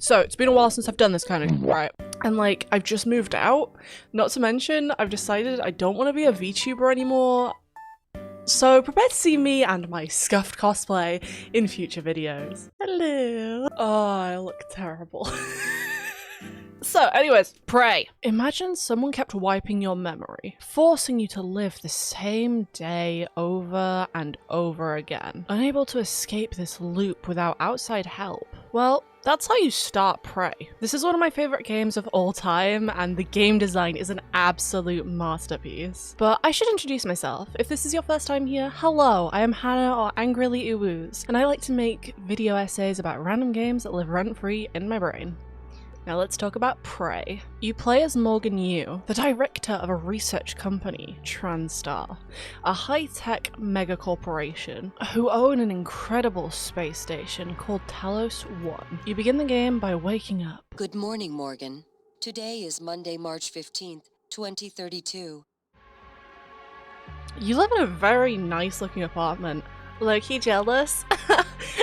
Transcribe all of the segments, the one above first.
So it's been a while since I've done this kind of right. And like, I've just moved out. Not to mention, I've decided I don't want to be a VTuber anymore. So prepare to see me and my scuffed cosplay in future videos. Hello. Oh, I look terrible. So anyways, Prey. Imagine someone kept wiping your memory, forcing you to live the same day over and over again, unable to escape this loop without outside help. Well, that's how you start Prey. This is one of my favorite games of all time, and the game design is an absolute masterpiece. But I should introduce myself. If this is your first time here, hello, I am Hannah or Angrily Uwooz, and I like to make video essays about random games that live rent-free in my brain. Now let's talk about Prey. You play as Morgan Yu, the director of a research company, TranStar, a high-tech megacorporation who own an incredible space station called Talos 1. You begin the game by waking up. Good morning, Morgan. Today is Monday, March 15th, 2032. You live in a very nice-looking apartment. Low-key jealous?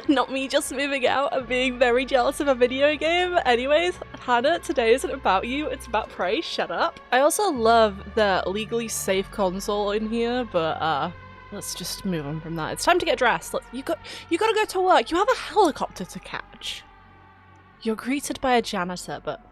Not me just moving out and being very jealous of a video game. Anyways, Hannah, today isn't about you, it's about Prey, shut up. I also love the legally safe console in here, but let's just move on from that. It's time to get dressed. You gotta go to work. You have a helicopter to catch. You're greeted by a janitor, but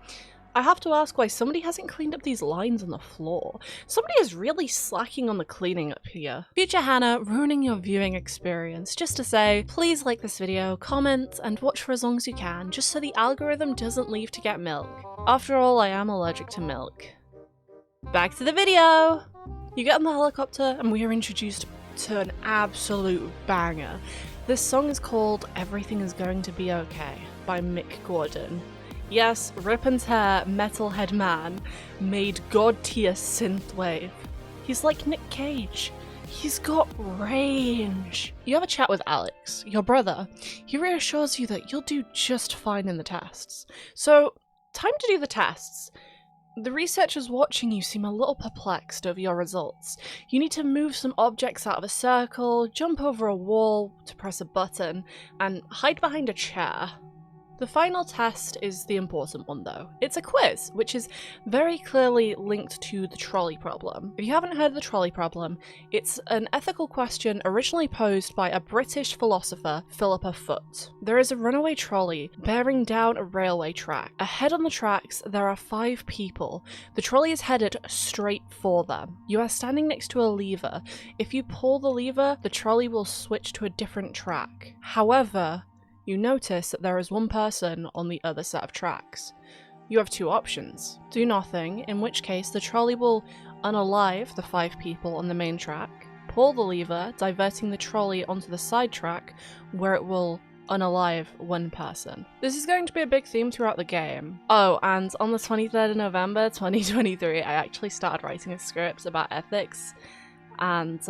I have to ask why somebody hasn't cleaned up these lines on the floor. Somebody is really slacking on the cleaning up here. Future Hannah, ruining your viewing experience. Just to say, please like this video, comment, and watch for as long as you can, just so the algorithm doesn't leave to get milk. After all, I am allergic to milk. Back to the video! You get on the helicopter and we are introduced to an absolute banger. This song is called Everything Is Going to Be Okay by Mick Gordon. Yes, Rippon's hair, metalhead man, made god-tier synthwave. He's like Nick Cage. He's got range. You have a chat with Alex, your brother. He reassures you that you'll do just fine in the tests. So, time to do the tests. The researchers watching you seem a little perplexed over your results. You need to move some objects out of a circle, jump over a wall to press a button, and hide behind a chair. The final test is the important one though. It's a quiz, which is very clearly linked to the trolley problem. If you haven't heard of the trolley problem, it's an ethical question originally posed by a British philosopher, Philippa Foot. There is a runaway trolley bearing down a railway track. Ahead on the tracks, there are 5 people. The trolley is headed straight for them. You are standing next to a lever. If you pull the lever, the trolley will switch to a different track. However, you notice that there is one person on the other set of tracks. You have 2 options. Do nothing, in which case the trolley will unalive the 5 people on the main track, pull the lever, diverting the trolley onto the side track, where it will unalive 1 person. This is going to be a big theme throughout the game. Oh, and on the 23rd of November 2023, I actually started writing a script about ethics, and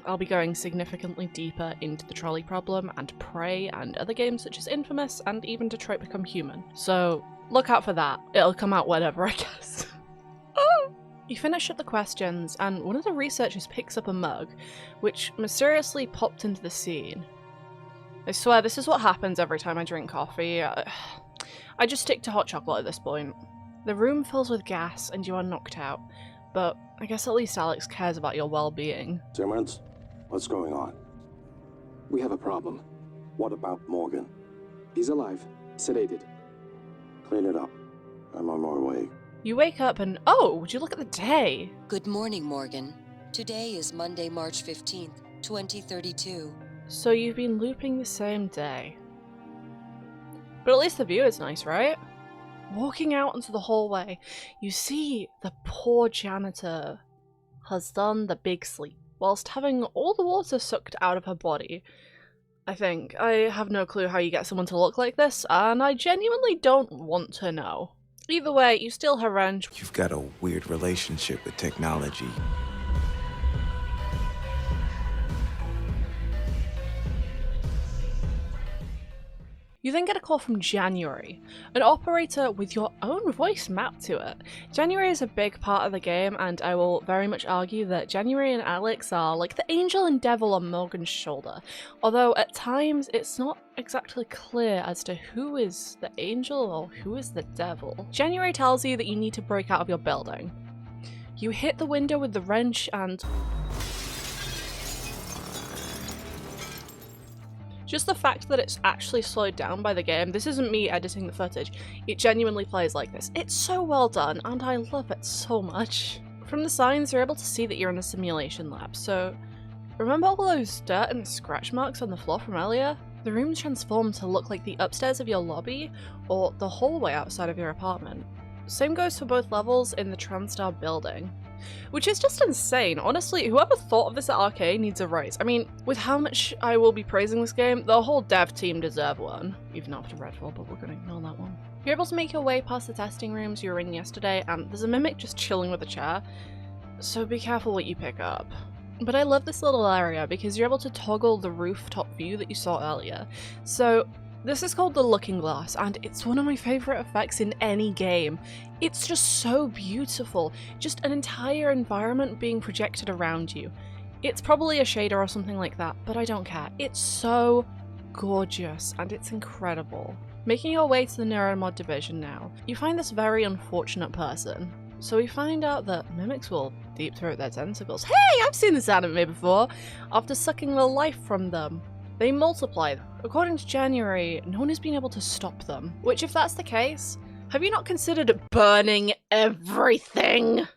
I'll be going significantly deeper into the trolley problem and Prey and other games such as Infamous and even Detroit Become Human. So look out for that. It'll come out whenever, I guess. You finish up the questions and one of the researchers picks up a mug, which mysteriously popped into the scene. I swear this is what happens every time I drink coffee. I just stick to hot chocolate at this point. The room fills with gas and you are knocked out. But I guess at least Alex cares about your well-being. Simmons, what's going on? We have a problem. What about Morgan? He's alive, sedated. Clean it up. I'm on my way. You wake up and, oh, would you look at the day? Good morning, Morgan. Today is Monday, March 15th, 2032. So you've been looping the same day. But at least the view is nice, right? Walking out into the hallway, you see the poor janitor has done the big sleep, whilst having all the water sucked out of her body. I think. I have no clue how you get someone to look like this, and I genuinely don't want to know. Either way, you steal her wrench. You've got a weird relationship with technology. You then get a call from January, an operator with your own voice mapped to it. January is a big part of the game, and I will very much argue that January and Alex are like the angel and devil on Morgan's shoulder, although at times it's not exactly clear as to who is the angel or who is the devil. January tells you that you need to break out of your building. You hit the window with the wrench and just the fact that it's actually slowed down by the game, this isn't me editing the footage, it genuinely plays like this. It's so well done, and I love it so much. From the signs, you're able to see that you're in a simulation lab, so remember all those dirt and scratch marks on the floor from earlier? The room transformed to look like the upstairs of your lobby, or the hallway outside of your apartment. Same goes for both levels in the TranStar building. Which is just insane. Honestly, whoever thought of this at Arkane needs a raise. I mean, with how much I will be praising this game, the whole dev team deserve one. Even after Redfall, but we're gonna ignore that one. You're able to make your way past the testing rooms you were in yesterday, and there's a mimic just chilling with a chair, so be careful what you pick up. But I love this little area because you're able to toggle the rooftop view that you saw earlier. So this is called the looking glass, and it's one of my favourite effects in any game. It's just so beautiful, just an entire environment being projected around you. It's probably a shader or something like that, but I don't care. It's so gorgeous, and it's incredible. Making your way to the Neuromod division now, you find this very unfortunate person. So we find out that mimics will deep throat their tentacles. Hey, I've seen this anime before! After sucking the life from them. They multiply. According to January, no one has been able to stop them. Which, if that's the case, have you not considered burning everything?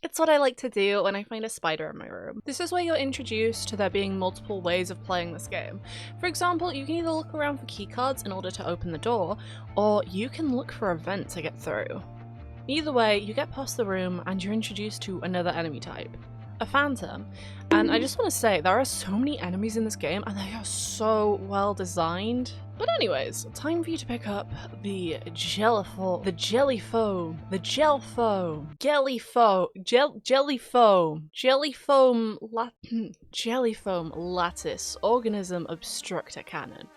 It's what I like to do when I find a spider in my room. This is where you're introduced to there being multiple ways of playing this game. For example, you can either look around for keycards in order to open the door, or you can look for a vent to get through. Either way, you get past the room and you're introduced to another enemy type. A phantom. And I just want to say, there are so many enemies in this game and they are so well designed. But anyways, time for you to pick up the jellyfoam lattice organism obstructor cannon.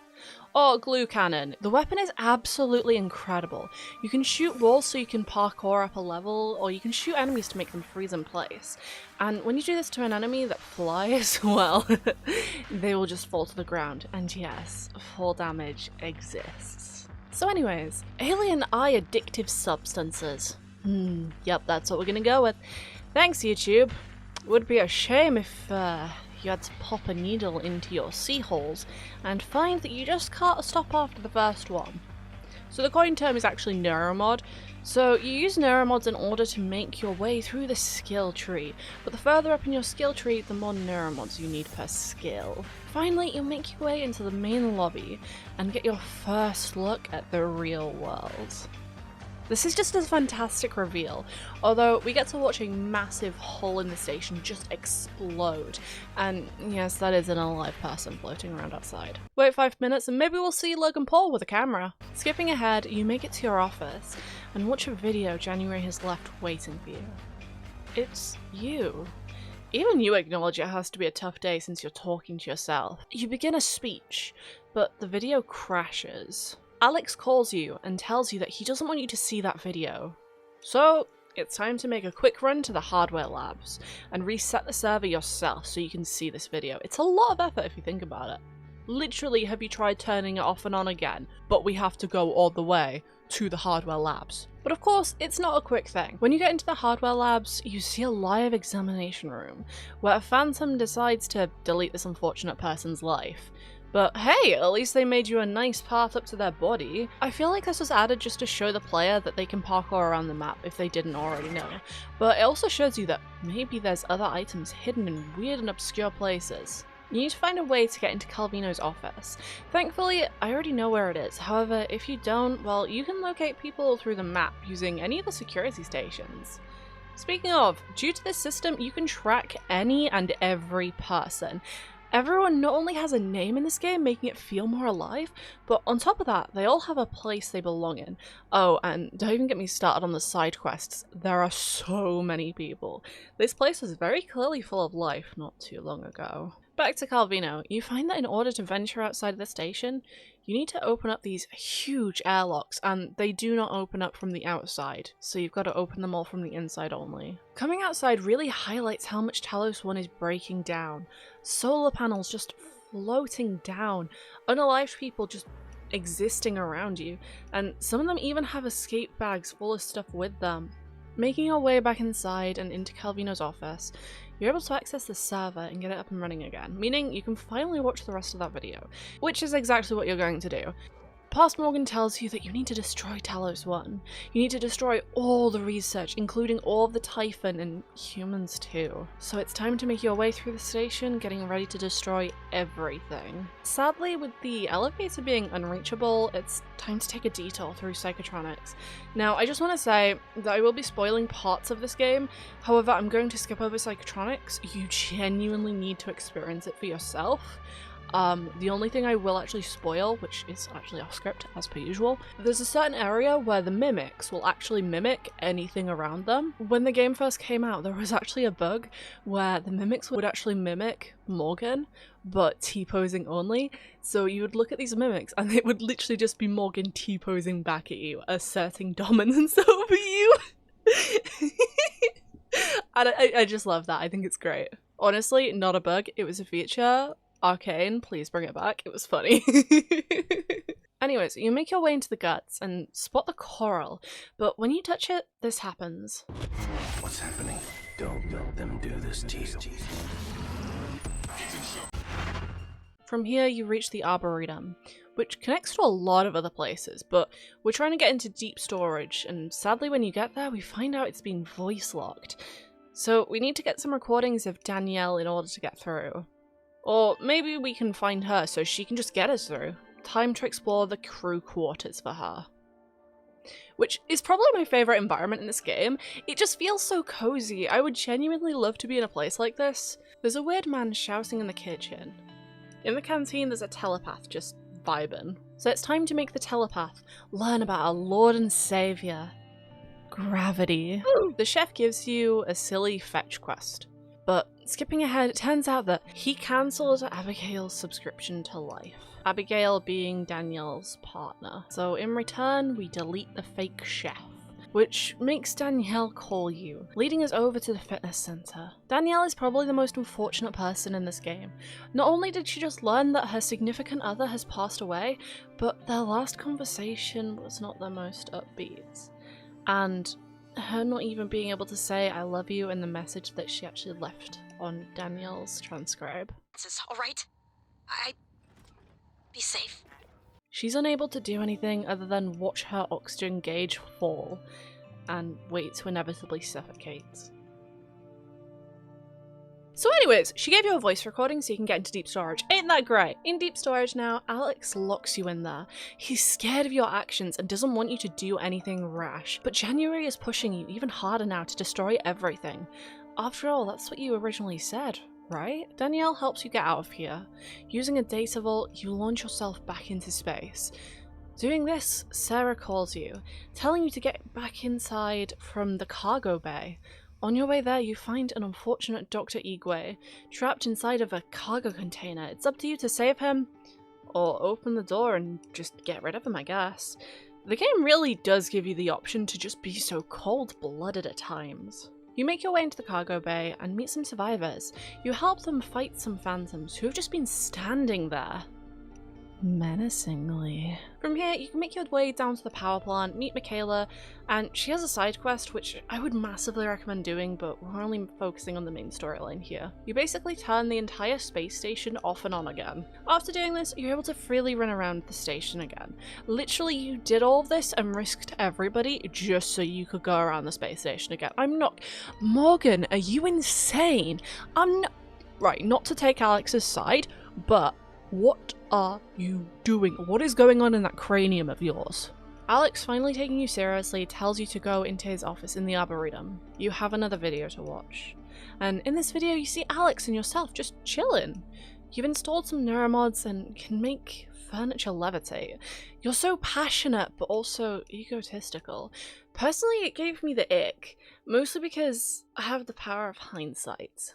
Or glue cannon. The weapon is absolutely incredible. You can shoot walls so you can parkour up a level, or you can shoot enemies to make them freeze in place. And when you do this to an enemy that flies, well, they will just fall to the ground. And yes, fall damage exists. So anyways, alien eye addictive substances. Yep, that's what we're gonna go with. Thanks, YouTube. Would be a shame if, you had to pop a needle into your sea holes and find that you just can't stop after the first one. So the coin term is actually neuromod. So you use neuromods in order to make your way through the skill tree, but the further up in your skill tree, the more neuromods you need per skill. Finally, you'll make your way into the main lobby and get your first look at the real world. This is just a fantastic reveal, although we get to watch a massive hole in the station just explode. And yes, that is an alive person floating around outside. Wait 5 minutes and maybe we'll see Logan Paul with a camera. Skipping ahead, you make it to your office and watch a video January has left waiting for you. It's you. Even you acknowledge it has to be a tough day since you're talking to yourself. You begin a speech, but the video crashes. Alex calls you and tells you that he doesn't want you to see that video. So it's time to make a quick run to the hardware labs and reset the server yourself so you can see this video. It's a lot of effort if you think about it. Literally, have you tried turning it off and on again? But we have to go all the way to the hardware labs. But of course, it's not a quick thing. When you get into the hardware labs, you see a live examination room where a phantom decides to delete this unfortunate person's life. But hey, at least they made you a nice path up to their body. I feel like this was added just to show the player that they can parkour around the map if they didn't already know. But it also shows you that maybe there's other items hidden in weird and obscure places. You need to find a way to get into Calvino's office. Thankfully, I already know where it is. However, if you don't, well, you can locate people through the map using any of the security stations. Speaking of, due to this system, you can track any and every person. Everyone not only has a name in this game, making it feel more alive, but on top of that, they all have a place they belong in. Oh, and don't even get me started on the side quests. There are so many people. This place was very clearly full of life not too long ago. Back to Calvino, you find that in order to venture outside of the station, you need to open up these huge airlocks, and they do not open up from the outside, so you've got to open them all from the inside only. Coming outside really highlights how much Talos 1 is breaking down. Solar panels just floating down, unalived people just existing around you, and some of them even have escape bags full of stuff with them. Making your way back inside and into Calvino's office, you're able to access the server and get it up and running again, meaning you can finally watch the rest of that video, which is exactly what you're going to do. Past Morgan tells you that you need to destroy Talos 1. You need to destroy all the research, including all of the Typhon and humans too. So it's time to make your way through the station, getting ready to destroy everything. Sadly, with the elevator being unreachable, it's time to take a detour through psychotronics. Now, I just want to say that I will be spoiling parts of this game, however, I'm going to skip over psychotronics. You genuinely need to experience it for yourself. The only thing I will actually spoil, which is actually off script as per usual, there's a certain area where the mimics will actually mimic anything around them. When the game first came out, there was actually a bug where the mimics would actually mimic Morgan, but T-posing only. So you would look at these mimics and it would literally just be Morgan T-posing back at you, asserting dominance over you. And I just love that. I think it's great. Honestly, not a bug, it was a feature. Arkane, please bring it back. It was funny. Anyways, you make your way into the guts and spot the coral, but when you touch it, this happens. What's happening? Don't let them do this to you. From here, you reach the Arboretum, which connects to a lot of other places, but we're trying to get into deep storage, and sadly when you get there, we find out it's been voice locked. So we need to get some recordings of Danielle in order to get through. Or maybe we can find her so she can just get us through. Time to explore the crew quarters for her. Which is probably my favourite environment in this game. It just feels so cozy. I would genuinely love to be in a place like this. There's a weird man shouting in the kitchen. In the canteen there's a telepath just vibing. So it's time to make the telepath learn about our Lord and Saviour, gravity. The chef gives you a silly fetch quest. But skipping ahead, it turns out that he cancelled Abigail's subscription to life. Abigail being Danielle's partner. So in return, we delete the fake chef, which makes Danielle call you, leading us over to the fitness center. Danielle is probably the most unfortunate person in this game. Not only did she just learn that her significant other has passed away, but their last conversation was not the most upbeat. And her not even being able to say I love you in the message that she actually left on Danielle's transcribe. All right? Be safe. She's unable to do anything other than watch her oxygen gauge fall and wait to inevitably suffocate. So anyways, she gave you a voice recording so you can get into deep storage. Ain't that great? In deep storage now, Alex locks you in there. He's scared of your actions and doesn't want you to do anything rash. But January is pushing you even harder now to destroy everything. After all, that's what you originally said, right? Danielle helps you get out of here. Using a data vault, you launch yourself back into space. Doing this, Sarah calls you, telling you to get back inside from the cargo bay. On your way there, you find an unfortunate Dr. Igwe, trapped inside of a cargo container. It's up to you to save him, or open the door and just get rid of him, I guess. The game really does give you the option to just be so cold-blooded at times. You make your way into the cargo bay and meet some survivors. You help them fight some phantoms who have just been standing there menacingly. From here, you can make your way down to the power plant, meet Michaela, and she has a side quest which I would massively recommend doing, but we're only focusing on the main storyline here. You basically turn the entire space station off and on again. After doing this, you're able to freely run around the station again. Literally, you did all of this and risked everybody just so you could go around the space station again. I'm not— Morgan, are you insane? I'm not— Right, not to take Alex's side, but what are you doing? What is going on in that cranium of yours? Alex, finally taking you seriously, tells you to go into his office in the Arboretum. You have another video to watch. And in this video, you see Alex and yourself just chilling. You've installed some neuromods and can make furniture levitate. You're so passionate, but also egotistical. Personally, it gave me the ick, mostly because I have the power of hindsight.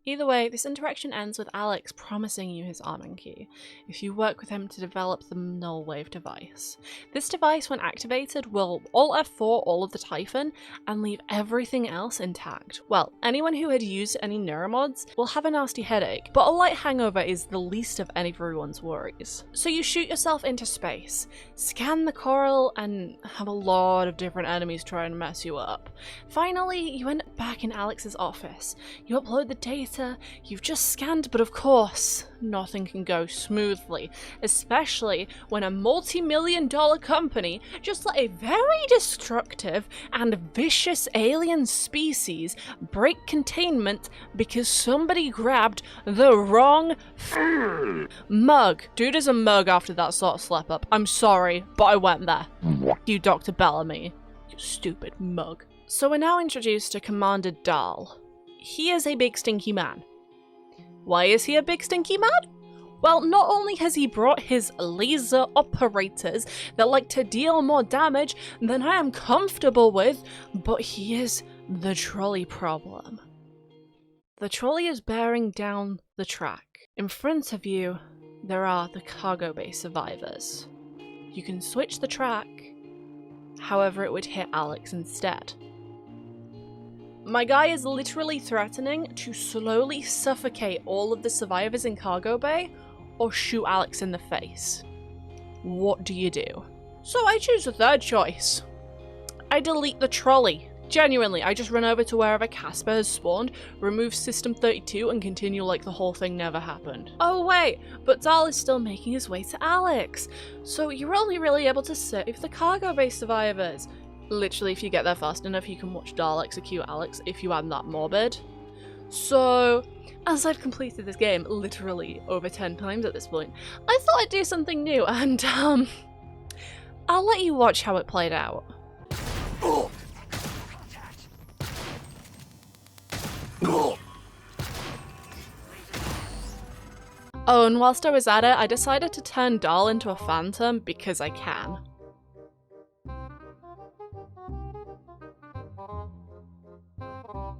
Either way, this interaction ends with Alex promising you his Armen key if you work with him to develop the null wave device. This device, when activated, will Alt F4 all of the Typhon and leave everything else intact. Well, anyone who had used any neuromods will have a nasty headache, but a light hangover is the least of everyone's worries. So you shoot yourself into space, scan the coral, and have a lot of different enemies try and mess you up. Finally, you end up back in Alex's office. You upload the data you've just scanned, but of course, nothing can go smoothly, especially when a multi-million-dollar company just let a very destructive and vicious alien species break containment because somebody grabbed the wrong mug. Dude is a mug after that sort of slap up. I'm sorry, but I went there. You Dr. Bellamy, you stupid mug. So we're now introduced to Commander Dahl. He is a big stinky man. Why is he a big stinky man? Well, not only has he brought his laser operators that like to deal more damage than I am comfortable with, but he is the trolley problem. The trolley is bearing down the track. In front of you, there are the cargo bay survivors. You can switch the track, however it would hit Alex instead. My guy is literally threatening to slowly suffocate all of the survivors in cargo bay or shoot Alex in the face. What do you do? So I choose the third choice. I delete the trolley. Genuinely, I just run over to wherever Casper has spawned, remove System 32 and continue like the whole thing never happened. Oh wait, but Dahl is still making his way to Alex. So you're only really able to save the cargo bay survivors. Literally, if you get there fast enough, you can watch Dahl execute Alex if you aren't that morbid. So, as I've completed this game literally over 10 times at this point, I thought I'd do something new, and I'll let you watch how it played out. Oh, and whilst I was at it, I decided to turn Dahl into a phantom because I can.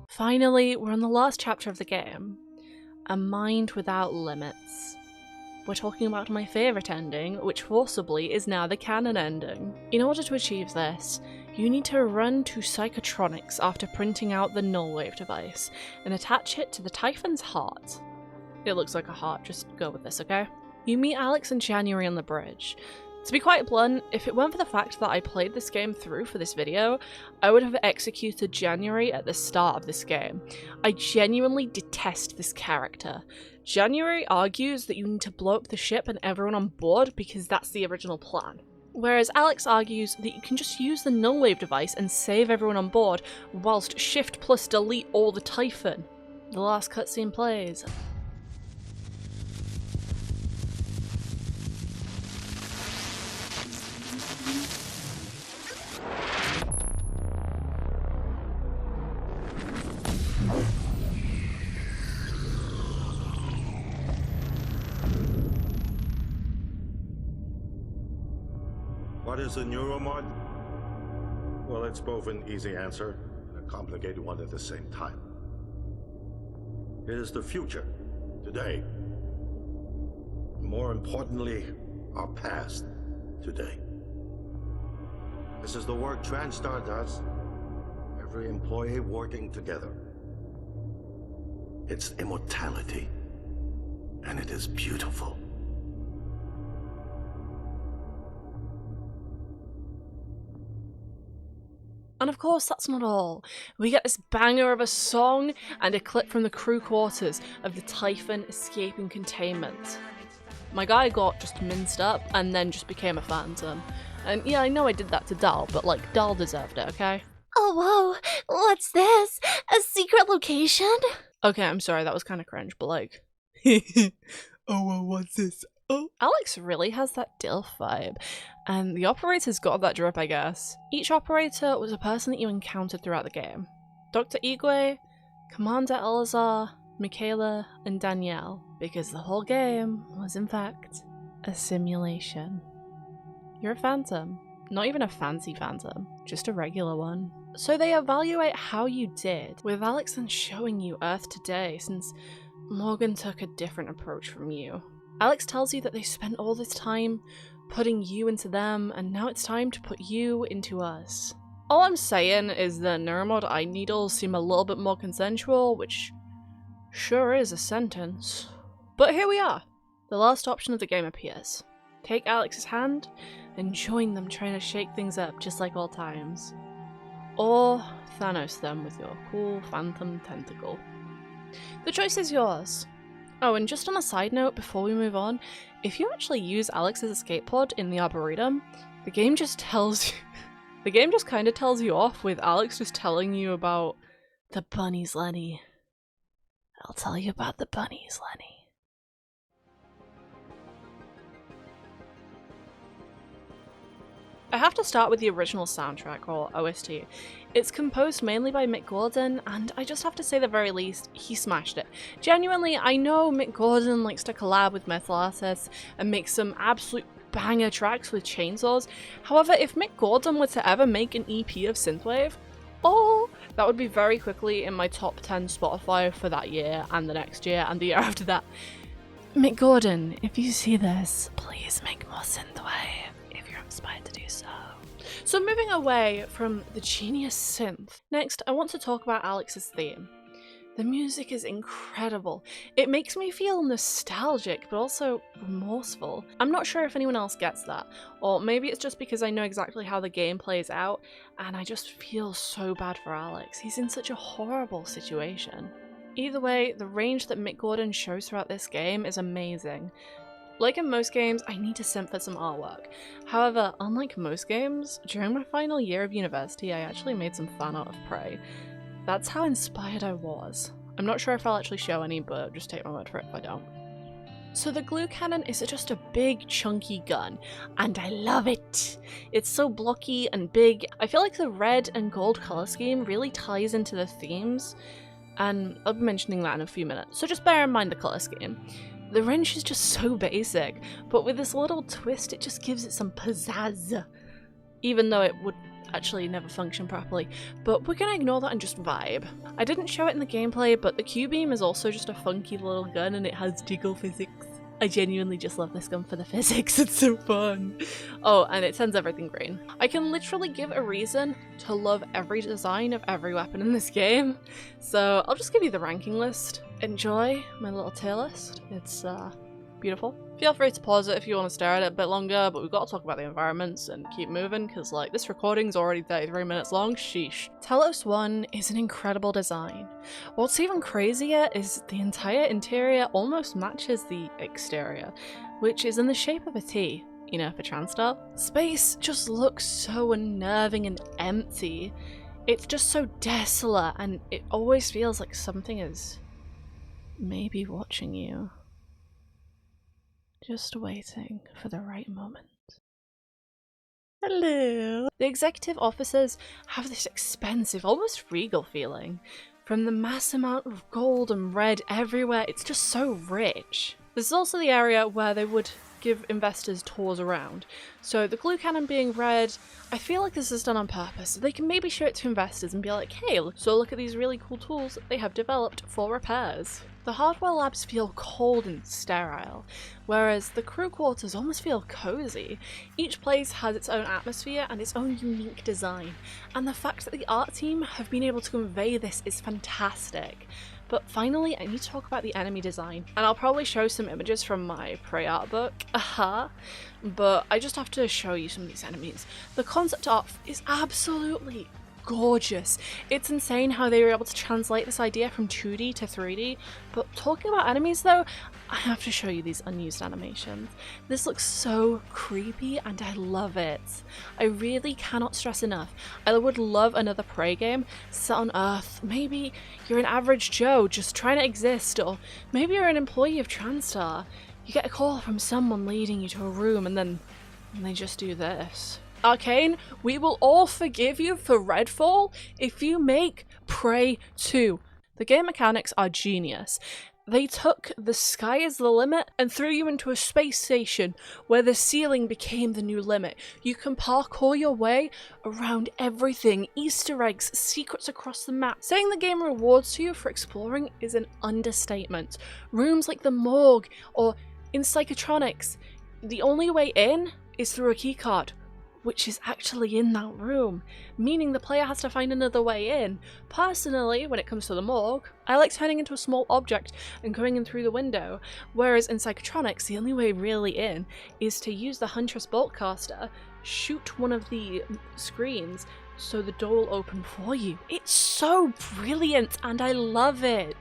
Finally, we're on the last chapter of the game, A Mind Without Limits. We're talking about my favourite ending, which forcibly is now the canon ending. In order to achieve this, you need to run to Psychotronics after printing out the null wave device, and attach it to the Typhon's heart. It looks like a heart, just go with this, okay? You meet Alex and January on the bridge. To be quite blunt, if it weren't for the fact that I played this game through for this video, I would have executed January at the start of this game. I genuinely detest this character. January argues that you need to blow up the ship and everyone on board because that's the original plan. Whereas Alex argues that you can just use the null wave device and save everyone on board whilst shift plus delete all the Typhon. The last cutscene plays. What is a neuromod? Well, it's both an easy answer and a complicated one at the same time. It is the future, today. More importantly, our past, today. This is the work TranStar does. Every employee working together. It's immortality, and it is beautiful. And of course, that's not all. We get this banger of a song and a clip from the crew quarters of the Typhon escaping containment. My guy got just minced up and then just became a phantom. And yeah, I know I did that to Dahl, but like, Dahl deserved it, okay? Oh, whoa, what's this? A secret location? Okay, I'm sorry, that was kind of cringe, but like... oh, well, what's this? Oh. Alex really has that DILF vibe, and the operators got that drip, I guess. Each operator was a person that you encountered throughout the game. Dr. Igwe, Commander Elazar, Michaela, and Danielle, because the whole game was in fact a simulation. You're a phantom. Not even a fancy phantom, just a regular one. So they evaluate how you did, with Alex then showing you Earth today, since Morgan took a different approach from you. Alex tells you that they spent all this time putting you into them, and now it's time to put you into us. All I'm saying is that neuromod eye needles seem a little bit more consensual, which sure is a sentence. But here we are. The last option of the game appears. Take Alex's hand and join them trying to shake things up just like old times. Or Thanos them with your cool phantom tentacle. The choice is yours. Oh, and just on a side note before we move on, if you actually use Alex's escape pod in the Arboretum, the game just tells you the game just kind of tells you off with Alex just telling you about the bunnies, Lenny. I'll tell you about the bunnies, Lenny. I have to start with the original soundtrack, or OST. It's composed mainly by Mick Gordon, and I just have to say at the very least, he smashed it. Genuinely, I know Mick Gordon likes to collab with metal artists and make some absolute banger tracks with chainsaws. However, if Mick Gordon were to ever make an EP of synthwave, oh, that would be very quickly in my top 10 Spotify for that year and the next year and the year after that. Mick Gordon, if you see this, please make more synthwave if you're inspired to do so. So moving away from the genius synth, next I want to talk about Alex's theme. The music is incredible. It makes me feel nostalgic, but also remorseful. I'm not sure if anyone else gets that, or maybe it's just because I know exactly how the game plays out, and I just feel so bad for Alex. He's in such a horrible situation. Either way, the range that Mick Gordon shows throughout this game is amazing. Like in most games, I need to simp for some artwork. However, unlike most games, during my final year of university, I actually made some fan art of Prey. That's how inspired I was. I'm not sure if I'll actually show any, but just take my word for it if I don't. So the glue cannon is just a big chunky gun, and I love it! It's so blocky and big. I feel like the red and gold colour scheme really ties into the themes, and I'll be mentioning that in a few minutes, so just bear in mind the colour scheme. The wrench is just so basic, but with this little twist it just gives it some pizzazz, even though it would actually never function properly, but we're gonna ignore that and just vibe. I didn't show it in the gameplay, but the Q-beam is also just a funky little gun and it has jiggle physics. I genuinely just love this gun for the physics, it's so fun. Oh, and it sends everything green. I can literally give a reason to love every design of every weapon in this game, so I'll just give you the ranking list. Enjoy my little tier list, it's beautiful. Feel free to pause it if you want to stare at it a bit longer, but we've got to talk about the environments and keep moving, because like this recording's already 33 minutes long, sheesh. Telos 1 is an incredible design. What's even crazier is the entire interior almost matches the exterior, which is in the shape of a T, you know, for TranStar. Space just looks so unnerving and empty. It's just so desolate, and it always feels like something is maybe watching you. Just waiting for the right moment. Hello! The executive officers have this expensive, almost regal feeling. From the mass amount of gold and red everywhere, it's just so rich. This is also the area where they would give investors tours around. So the glue cannon being red, I feel like this is done on purpose. So they can maybe show it to investors and be like, hey, so look at these really cool tools that they have developed for repairs. The hardware labs feel cold and sterile, whereas the crew quarters almost feel cozy. Each place has its own atmosphere and its own unique design, and the fact that the art team have been able to convey this is fantastic. But finally, I need to talk about the enemy design, and I'll probably show some images from my Prey art book, but I just have to show you some of these enemies. The concept art is absolutely gorgeous. It's insane how they were able to translate this idea from 2D to 3D, but talking about enemies though, I have to show you these unused animations. This looks so creepy and I love it. I really cannot stress enough. I would love another Prey game set on Earth. Maybe you're an average Joe just trying to exist, or maybe you're an employee of TranStar. You get a call from someone leading you to a room and then they just do this. Arkane, we will all forgive you for Redfall if you make Prey 2. The game mechanics are genius. They took the sky is the limit and threw you into a space station where the ceiling became the new limit. You can parkour your way around everything, Easter eggs, secrets across the map. Saying the game rewards you for exploring is an understatement. Rooms like the morgue or in psychotronics, the only way in is through a keycard, which is actually in that room, meaning the player has to find another way in. Personally, when it comes to the morgue, I like turning into a small object and going in through the window, whereas in psychotronics, the only way really in is to use the Huntress Boltcaster, shoot one of the screens so the door will open for you. It's so brilliant and I love it.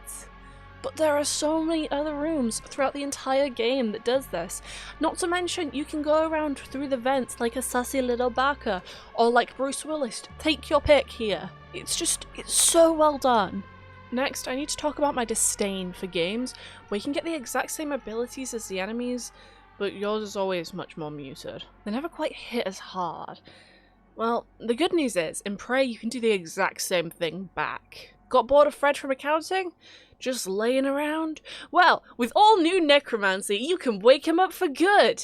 But there are so many other rooms throughout the entire game that does this. Not to mention, you can go around through the vents like a sassy little Barker, or like Bruce Willis. Take your pick here. It's so well done. Next, I need to talk about my disdain for games where you can get the exact same abilities as the enemies, but yours is always much more muted. They never quite hit as hard. Well, the good news is, in Prey you can do the exact same thing back. Got bored of Fred from accounting? Just laying around? Well, with all new necromancy, you can wake him up for good!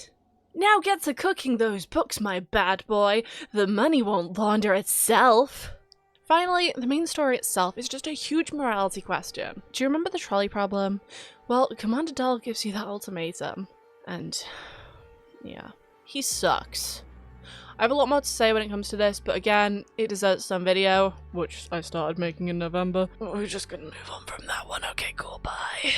Now get to cooking those books, my bad boy. The money won't launder itself. Finally, the main story itself is just a huge morality question. Do you remember the trolley problem? Well, Commander Dull gives you that ultimatum. And yeah, he sucks. I have a lot more to say when it comes to this, but again, it deserves some video, which I started making in November. We're just gonna move on from that one. Okay, cool, bye.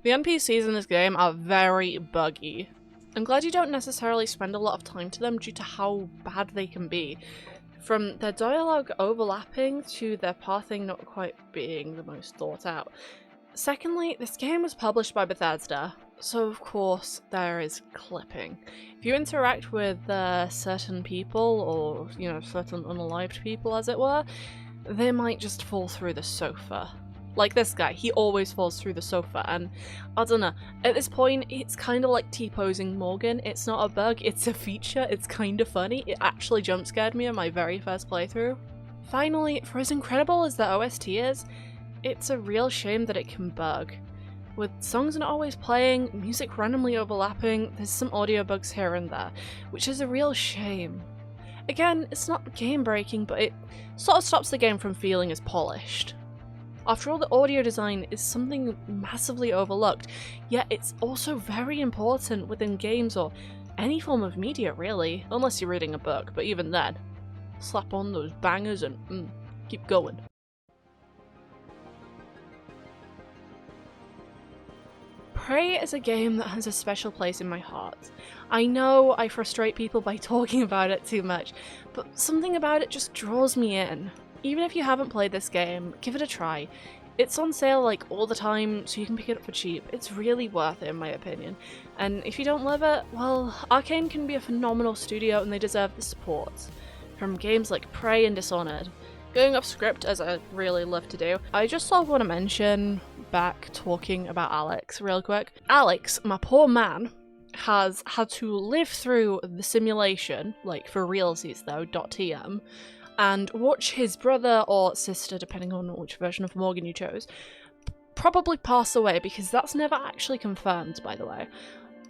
The NPCs in this game are very buggy. I'm glad you don't necessarily spend a lot of time to them due to how bad they can be. From their dialogue overlapping to their pathing not quite being the most thought out. Secondly, this game was published by Bethesda, so of course there is clipping. If you interact with certain people, or certain unalived people as it were, they might just fall through the sofa. Like this guy, he always falls through the sofa, and I don't know, at this point it's kind of like T-posing Morgan. It's not a bug, it's a feature. It's kind of funny. It actually jump scared me in my very first playthrough. Finally, for as incredible as the OST is, it's a real shame that it can bug. With songs not always playing, music randomly overlapping, there's some audio bugs here and there, which is a real shame. Again, it's not game breaking, but it sort of stops the game from feeling as polished. After all, the audio design is something massively overlooked, yet it's also very important within games or any form of media really, unless you're reading a book, but even then, slap on those bangers and keep going. Prey is a game that has a special place in my heart. I know I frustrate people by talking about it too much, but something about it just draws me in. Even if you haven't played this game, give it a try. It's on sale like all the time, so you can pick it up for cheap. It's really worth it in my opinion. And if you don't love it, well, Arkane can be a phenomenal studio and they deserve the support. From games like Prey and Dishonored. Going off script, as I really love to do, I just sort of want to mention back talking about Alex real quick. Alex, my poor man, has had to live through the simulation, like for realsies though, .tm, and watch his brother or sister, depending on which version of Morgan you chose, probably pass away, because that's never actually confirmed, by the way.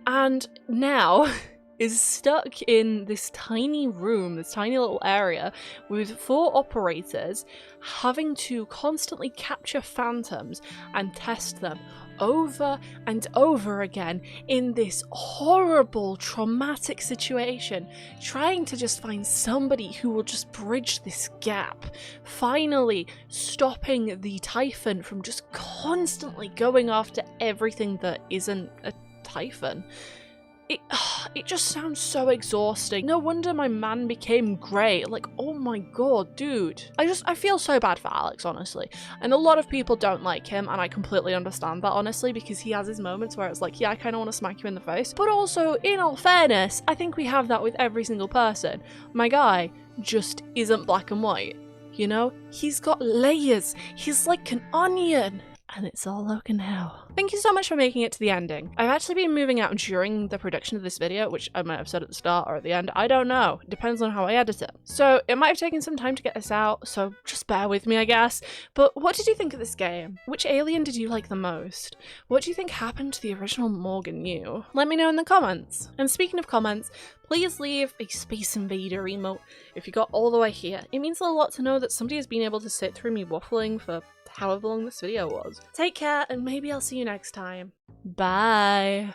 And now is stuck in this tiny room, this tiny little area, with 4 operators having to constantly capture phantoms and test them over and over again in this horrible, traumatic situation, trying to just find somebody who will just bridge this gap, finally stopping the Typhon from just constantly going after everything that isn't a Typhon. It just sounds so exhausting. No wonder my man became grey. Like, oh my god, dude. I feel so bad for Alex, honestly. And a lot of people don't like him, and I completely understand that, honestly, because he has his moments where it's like, yeah, I kind of want to smack you in the face. But also, in all fairness, I think we have that with every single person. My guy just isn't black and white, you know? He's got layers. He's like an onion. and it's all over now. Thank you so much for making it to the ending. I've actually been moving out during the production of this video, which I might have said at the start or at the end. I don't know. It depends on how I edit it. So it might have taken some time to get this out, so just bear with me, I guess. But what did you think of this game? Which alien did you like the most? What do you think happened to the original Morgan you? Let me know in the comments. And speaking of comments, please leave a Space Invader emote if you got all the way here. It means a lot to know that somebody has been able to sit through me waffling for however long this video was. Take care, and maybe I'll see you next time. Bye.